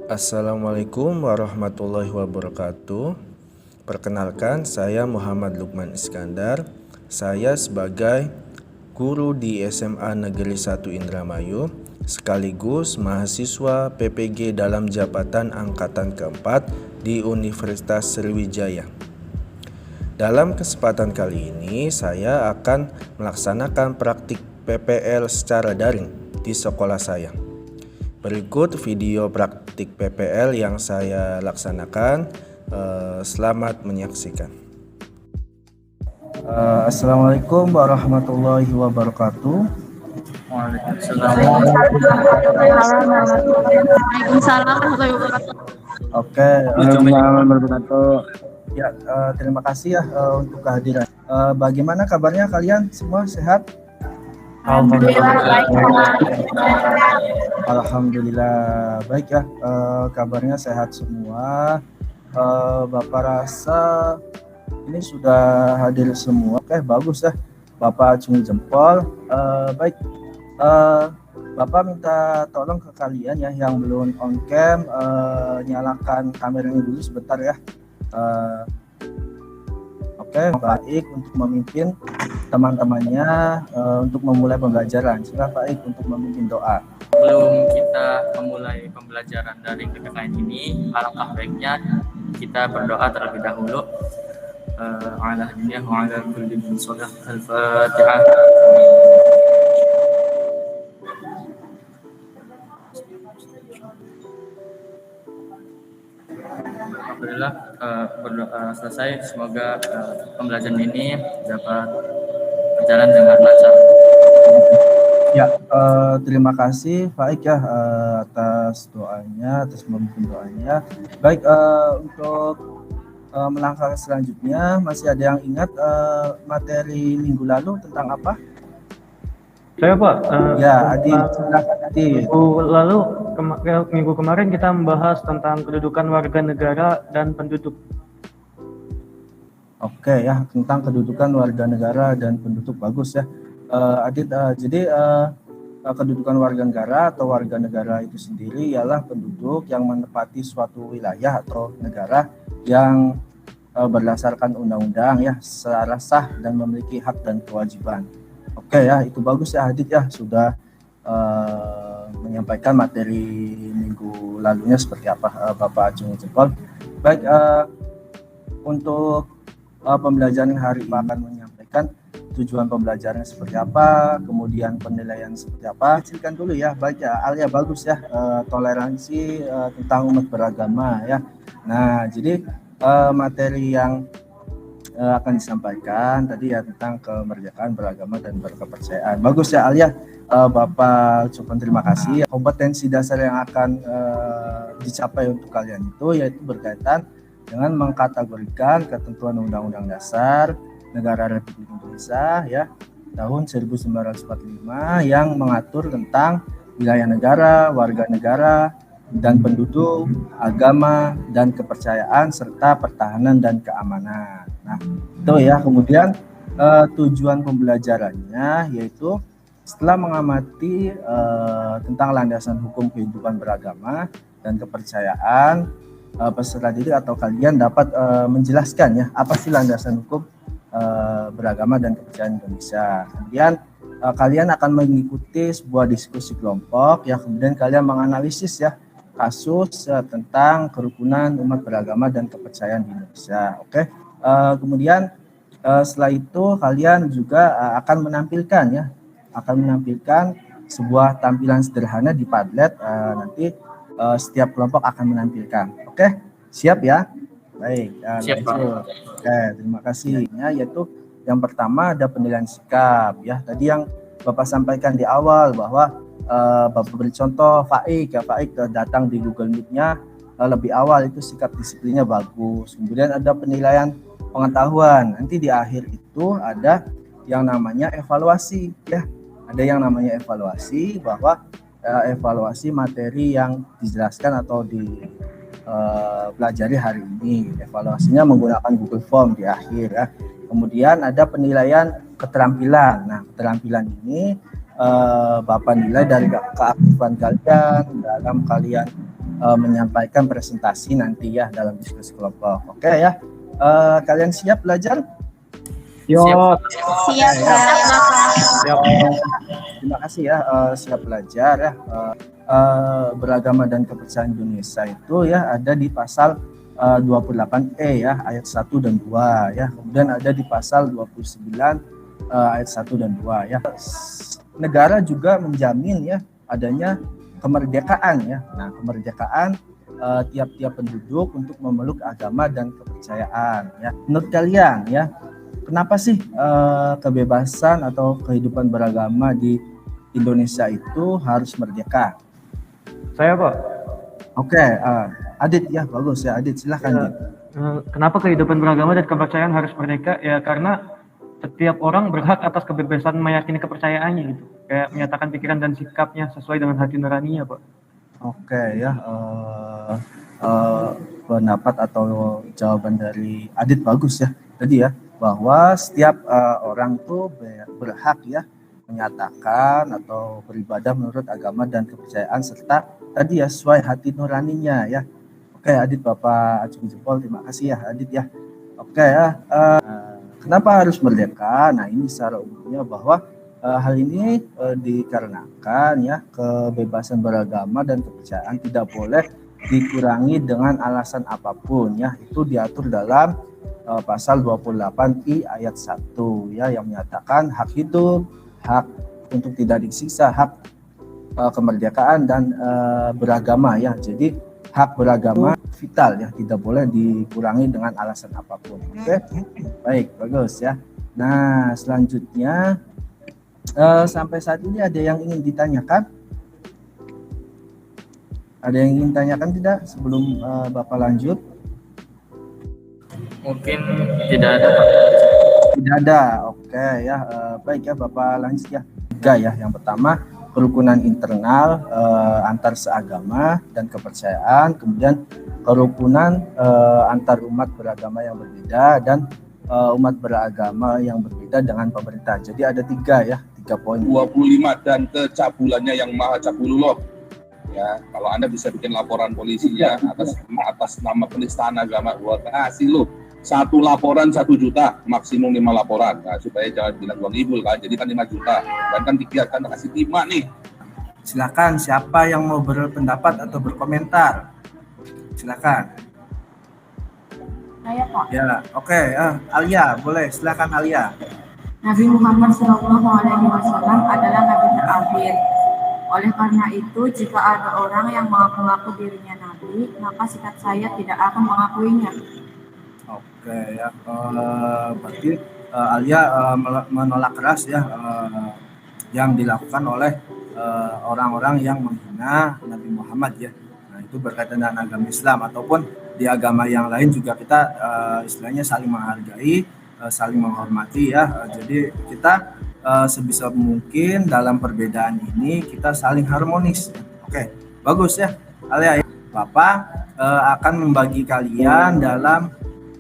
Assalamualaikum warahmatullahi wabarakatuh. Perkenalkan, saya Muhammad Lukman Iskandar. Saya sebagai guru di SMA Negeri 1 Indramayu, sekaligus mahasiswa PPG dalam jabatan angkatan keempat di Universitas Sriwijaya. Dalam kesempatan kali ini, saya akan melaksanakan praktik PPL secara daring di sekolah saya. Berikut video praktik PPL yang saya laksanakan. Selamat menyaksikan. Assalamualaikum warahmatullahi wabarakatuh. Waalaikumsalam warahmatullahi wabarakatuh. Oke, ya, terima kasih ya untuk kehadiran. Bagaimana kabarnya kalian semua, sehat? Alhamdulillah baik ya, kabarnya sehat semua. Bapak rasa ini sudah hadir semua. Oke, bagus ya, Bapak acungi jempol. Baik, Bapak minta tolong ke kalian ya yang belum on cam, nyalakan kameranya dulu sebentar ya. Oke, baik untuk memimpin teman-temannya untuk memulai pembelajaran. Silakan Pak Ik untuk memimpin doa. Sebelum kita memulai pembelajaran daring PPKN ini, alangkah baiknya kita berdoa terlebih dahulu. Ala dunia wa ala kulli min shalah. Al-Fatihah. Alhamdulillah, berdoa selesai. Semoga pembelajaran ini dapat berjalan dengan lancar. Ya, terima kasih Faik ya atas doanya, atas memimpin doanya. Baik, untuk melangkah selanjutnya, masih ada yang ingat materi minggu lalu tentang apa? Saya Pak. Ya, Adi, silakan Adi. Minggu kemarin kita membahas tentang kedudukan warga negara dan penduduk. Oke ya, tentang kedudukan warga negara dan penduduk, bagus ya. Adit, jadi kedudukan warga negara atau warga negara itu sendiri ialah penduduk yang menempati suatu wilayah atau negara yang berdasarkan undang-undang ya secara sah dan memiliki hak dan kewajiban. Oke ya, itu bagus ya Adit ya, sudah menyampaikan materi minggu lalunya seperti apa, Bapak acungi jempol. Baik, untuk pembelajaran hari ini akan menyampaikan tujuan pembelajarannya seperti apa, kemudian penilaian seperti apa. Kecilkan dulu ya, baik ya, Alia bagus ya, toleransi tentang umat beragama ya. Nah, jadi materi yang akan disampaikan tadi ya tentang kemerdekaan beragama dan berkepercayaan. Bagus ya Alia, Bapak ucapkan terima kasih. Kompetensi dasar yang akan dicapai untuk kalian itu yaitu berkaitan dengan mengkategorikan ketentuan Undang-Undang Dasar Negara Republik Indonesia ya tahun 1945 yang mengatur tentang wilayah negara, warga negara, dan penduduk, agama, dan kepercayaan, serta pertahanan dan keamanan. Nah, itu ya. Kemudian tujuan pembelajarannya yaitu setelah mengamati tentang landasan hukum kehidupan beragama dan kepercayaan, peserta didik atau kalian dapat menjelaskan ya apa sih landasan hukum beragama dan kepercayaan Indonesia. Kemudian kalian akan mengikuti sebuah diskusi kelompok ya, kemudian kalian menganalisis ya kasus tentang kerukunan umat beragama dan kepercayaan di Indonesia. Oke. Kemudian setelah itu kalian juga akan menampilkan sebuah tampilan sederhana di Padlet. Nanti setiap kelompok akan menampilkan. Oke, siap ya? Baik. Siap, Pak. Oke, terima kasih. Yaitu yang pertama ada penilaian sikap ya. Tadi yang Bapak sampaikan di awal bahwa Bapak beri contoh Faik ya, Faik datang di Google Meet-nya lebih awal, itu sikap disiplinnya bagus. Kemudian ada penilaian pengetahuan. Nanti di akhir itu ada yang namanya evaluasi ya. Ada yang namanya evaluasi bahwa evaluasi materi yang dijelaskan atau dipelajari hari ini. Evaluasinya menggunakan Google Form di akhir ya. Kemudian ada penilaian keterampilan. Nah, keterampilan ini Bapak nilai dari keaktifan kalian dalam kalian menyampaikan presentasi nanti ya dalam diskusi kelompok. Oke ya, kalian siap belajar? Yo, Siap, Kak. siap. Terima kasih ya, siap belajar ya. Beragama dan kepercayaan Indonesia itu ya ada di pasal 28E ya, ayat 1 dan 2 ya. Kemudian ada di pasal 29 ayat 1 dan 2 ya. Negara juga menjamin ya adanya kemerdekaan ya. Nah, kemerdekaan tiap-tiap penduduk untuk memeluk agama dan kepercayaan ya. Menurut kalian ya, kenapa sih kebebasan atau kehidupan beragama di Indonesia itu harus merdeka? Saya Pak, Oke, Adit ya, bagus ya Adit, silahkan Ya. Adit. Kenapa kehidupan beragama dan kepercayaan harus merdeka? Ya karena setiap orang berhak atas kebebasan meyakini kepercayaannya gitu. Kayak menyatakan pikiran dan sikapnya sesuai dengan hati nuraninya, Pak. Oke ya, pendapat atau jawaban dari Adit bagus ya tadi ya, bahwa setiap orang tuh berhak ya menyatakan atau beribadah menurut agama dan kepercayaan serta tadi ya sesuai hati nuraninya ya. Oke Adit, Bapak acungi jempol, terima kasih ya Adit ya. Oke ya, kenapa harus merdeka? Nah ini secara umumnya bahwa hal ini dikarenakan ya kebebasan beragama dan kepercayaan tidak boleh dikurangi dengan alasan apapun ya. Itu diatur dalam pasal 28I ayat 1 ya, yang menyatakan hak hidup, hak untuk tidak disiksa, hak kemerdekaan dan beragama ya. Jadi hak beragama vital ya, tidak boleh dikurangi dengan alasan apapun. Oke, baik, bagus ya. Nah selanjutnya sampai saat ini ada yang ingin ditanyakan? Ada yang ingin tanyakan tidak sebelum Bapak lanjut? Mungkin tidak ada, Pak. Tidak ada. Oke ya, baik ya Bapak lanjut ya. Tiga ya, yang pertama kerukunan internal antar seagama dan kepercayaan, kemudian kerukunan antar umat beragama yang berbeda dan umat beragama yang berbeda dengan pemerintah. Jadi ada tiga ya, 3 poin. 25 dan kecabulannya yang maha cabulullah. Ya, kalau Anda bisa bikin laporan polisinya atas nama penistaan agama, gua kasih lo 1 laporan 1 juta, maksimum 5 laporan. Nah, supaya jangan bilang uang ibu kan, jadi kan 5 juta. Dan kan dikiaskan kasih 5 nih. Silakan siapa yang mau berpendapat atau berkomentar. Silakan. Saya Pak. Ya, oke. Alia, boleh. Silakan Alia. Nabi Muhammad SAW adalah nabi terakhir. Oleh karena itu, jika ada orang yang mengaku dirinya nabi, maka sikap saya tidak akan mengakuinya. Oke ya, berarti Alia menolak keras ya yang dilakukan oleh orang-orang yang menghina Nabi Muhammad ya. Nah itu berkaitan dengan agama Islam ataupun di agama yang lain juga kita istilahnya saling menghargai, saling menghormati ya. Jadi kita sebisa mungkin dalam perbedaan ini kita saling harmonis. Oke, bagus ya Alia. Bapak akan membagi kalian dalam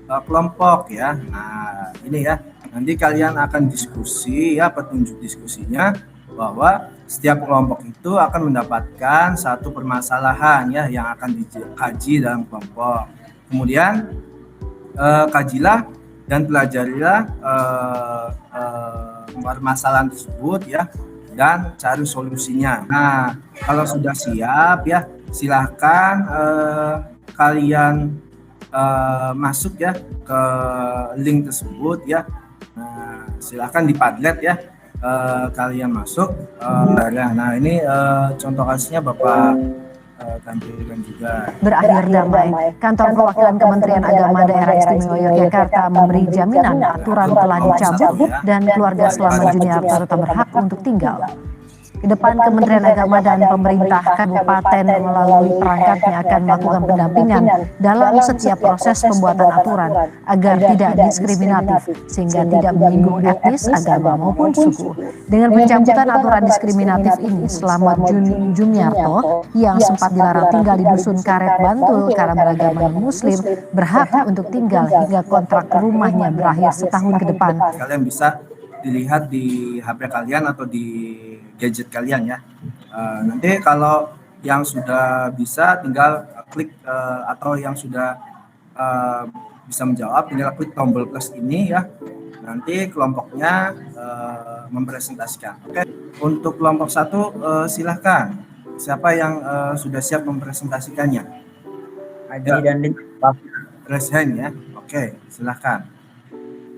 kelompok ya. Nah ini ya, nanti kalian akan diskusi ya, petunjuk diskusinya bahwa setiap kelompok itu akan mendapatkan satu permasalahan ya yang akan dikaji dalam kelompok. Kemudian kajilah dan pelajarilah permasalahan tersebut ya dan cari solusinya. Nah kalau sudah siap ya, silahkan kalian masuk ya ke link tersebut ya. Nah, silakan di Padlet ya, kalian masuk. Nah ini contoh kasusnya Bapak tampilkan juga. Berakhir damai, Kantor Perwakilan Kementerian Agama Daerah Istimewa Yogyakarta memberi jaminan aturan telah dicabut dan keluarga selama Juniarto tetap berhak untuk tinggal. Ke depan Kementerian Agama dan pemerintah kabupaten melalui perangkatnya akan melakukan pendampingan dalam setiap proses pembuatan aturan agar tidak diskriminatif sehingga tidak menyinggung etnis, agama maupun suku. Dengan pencabutan aturan diskriminatif ini, Slamet Juniarto yang sempat dilarang tinggal di Dusun Karet Bantul karena beragama non-muslim berhak untuk tinggal hingga kontrak rumahnya berakhir setahun ke depan. Kalian bisa dilihat di HP kalian atau di gadget kalian ya. Nanti kalau yang sudah bisa tinggal klik atau yang sudah bisa menjawab tinggal klik tombol plus ini ya. Nanti kelompoknya mempresentasikan. Oke, untuk kelompok 1 silahkan. Siapa yang sudah siap mempresentasikannya? Aji dan Lintang. Raise hand ya. Oke, silahkan.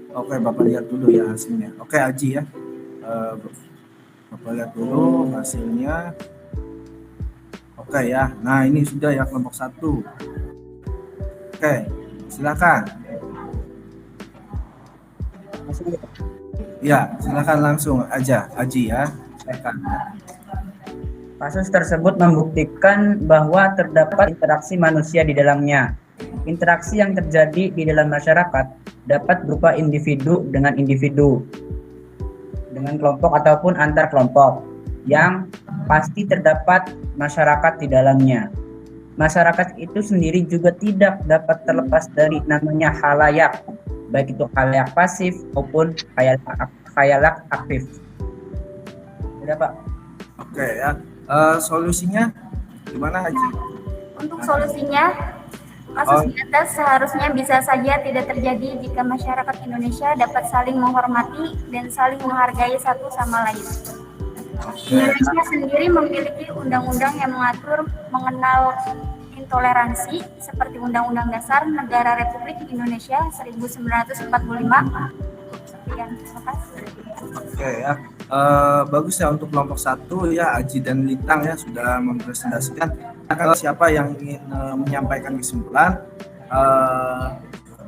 Oke, Bapak lihat dulu ya hasilnya. Oke, Aji ya. Bapak lihat dulu hasilnya. Oke ya. Nah, ini sudah ya kelompok 1. Oke, silakan. Ya, silakan langsung aja, Aji ya. Silakan. Kasus tersebut membuktikan bahwa terdapat interaksi manusia di dalamnya. Interaksi yang terjadi di dalam masyarakat dapat berupa individu, dengan kelompok ataupun antar kelompok, yang pasti terdapat masyarakat di dalamnya. Masyarakat itu sendiri juga tidak dapat terlepas dari namanya khalayak, baik itu khalayak pasif maupun khalayak aktif. Sudah, Pak. Oke ya. Solusinya gimana, Haji? Untuk solusinya, kasus di atas seharusnya bisa saja tidak terjadi jika masyarakat Indonesia dapat saling menghormati dan saling menghargai satu sama lain. Indonesia sendiri memiliki undang-undang yang mengenal intoleransi seperti Undang-Undang Dasar Negara Republik Indonesia 1945. Sekian, terima kasih. Oke ya. Bagus ya untuk kelompok 1 ya, Aji dan Lintang ya sudah mempresentasikan. Kalau siapa yang ingin menyampaikan kesimpulan,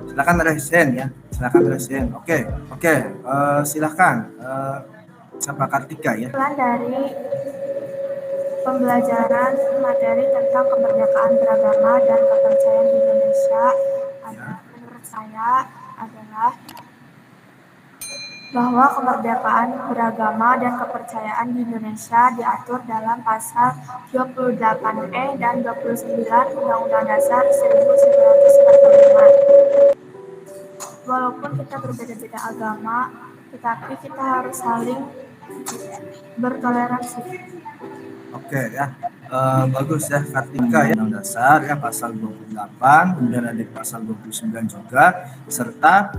silakan raise hand ya, silakan raise hand. Oke, silakan. Siapa Kartika ya? Dari pembelajaran materi tentang kemerdekaan beragama dan kepercayaan di Indonesia, menurut saya adalah bahwa kemerdekaan beragama dan kepercayaan di Indonesia diatur dalam pasal 28E dan 29 Undang-Undang Dasar 1945. Walaupun kita berbeda-beda agama, tetapi kita harus saling bertoleransi. Oke ya. Bagus ya Kartika ya. Undang Dasar ya pasal 28, kemudian ada pasal 29 juga, serta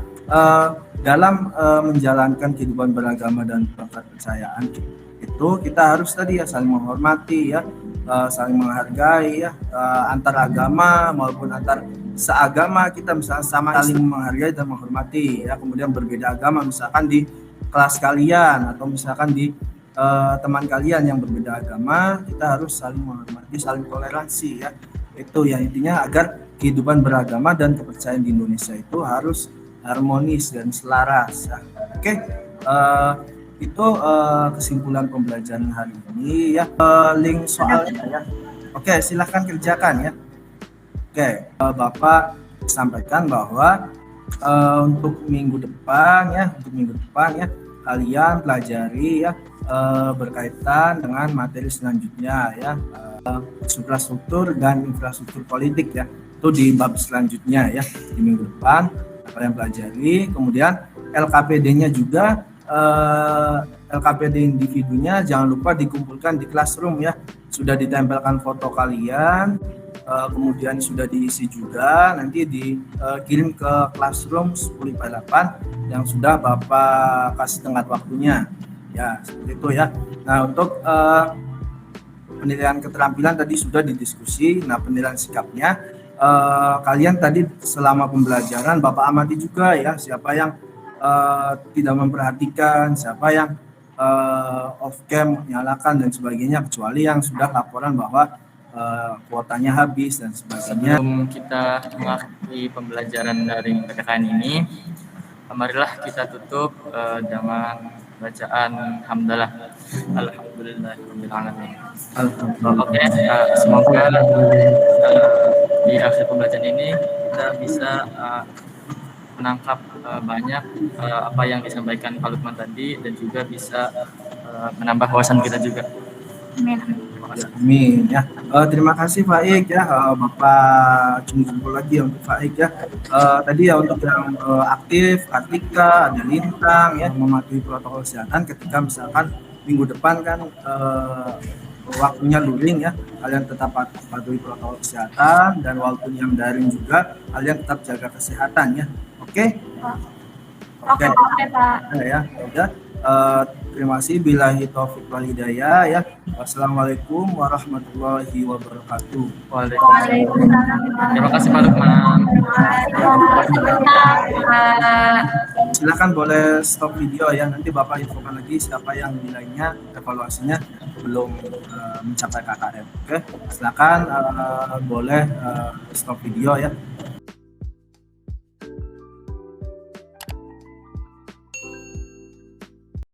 dalam menjalankan kehidupan beragama dan kepercayaan itu kita harus tadi ya saling menghormati ya, saling menghargai ya, antar agama maupun antar seagama kita misalnya sama saling menghargai dan menghormati ya. Kemudian berbeda agama misalkan di kelas kalian atau misalkan di teman kalian yang berbeda agama, kita harus saling menghormati, saling toleransi ya. Itu ya intinya agar kehidupan beragama dan kepercayaan di Indonesia itu harus harmonis dan selaras ya. Oke, itu kesimpulan pembelajaran hari ini ya. Link soalnya ya. Oke, silahkan kerjakan ya. Oke, Bapak sampaikan bahwa untuk minggu depan ya, kalian pelajari ya berkaitan dengan materi selanjutnya ya, infrastruktur dan infrastruktur politik ya. Itu di bab selanjutnya ya di minggu depan kalian pelajari. Kemudian LKPD-nya juga, LKPD individunya jangan lupa dikumpulkan di classroom ya. Sudah ditempelkan foto kalian, kemudian sudah diisi juga, nanti dikirim ke classroom 10/8 yang sudah Bapak kasih tenggat waktunya ya, seperti itu ya. Nah untuk penilaian keterampilan tadi sudah didiskusi. Nah penilaian sikapnya kalian tadi selama pembelajaran Bapak amati juga ya, siapa yang tidak memperhatikan, siapa yang off cam nyalakan dan sebagainya, kecuali yang sudah laporan bahwa kuotanya habis dan sebagainya. Sebelum kita mengakhiri pembelajaran dari PPKN ini, marilah kita tutup dengan bacaan hamdalah. Alhamdulillahirabbil alamin. Oke, semoga di akhir pembelajaran ini kita bisa menangkap banyak apa yang disampaikan Pak Lukman tadi, dan juga bisa menambah wawasan kita juga. Amin ya. Terima kasih Faik ya, Bapak jempol lagi ya untuk Faik ya. Tadi ya untuk yang aktif, Kartika, ada Lintang ya, mematuhi protokol kesehatan ketika misalkan minggu depan kan waktunya luring ya, kalian tetap patuhi protokol kesehatan, dan walaupun yang daring juga kalian tetap jaga kesehatan ya. Oke? Oke, Pak. Ya, udah. Terima kasih. Billahi taufiq wal hidayah ya. Wassalamualaikum warahmatullahi wabarakatuh. Waalaikumsalam. Terima kasih Pak Lukman. Silakan boleh stop video ya. Nanti Bapak infokan lagi siapa yang nilainya evaluasinya belum mencapai KKM. Oke, silakan boleh stop video ya.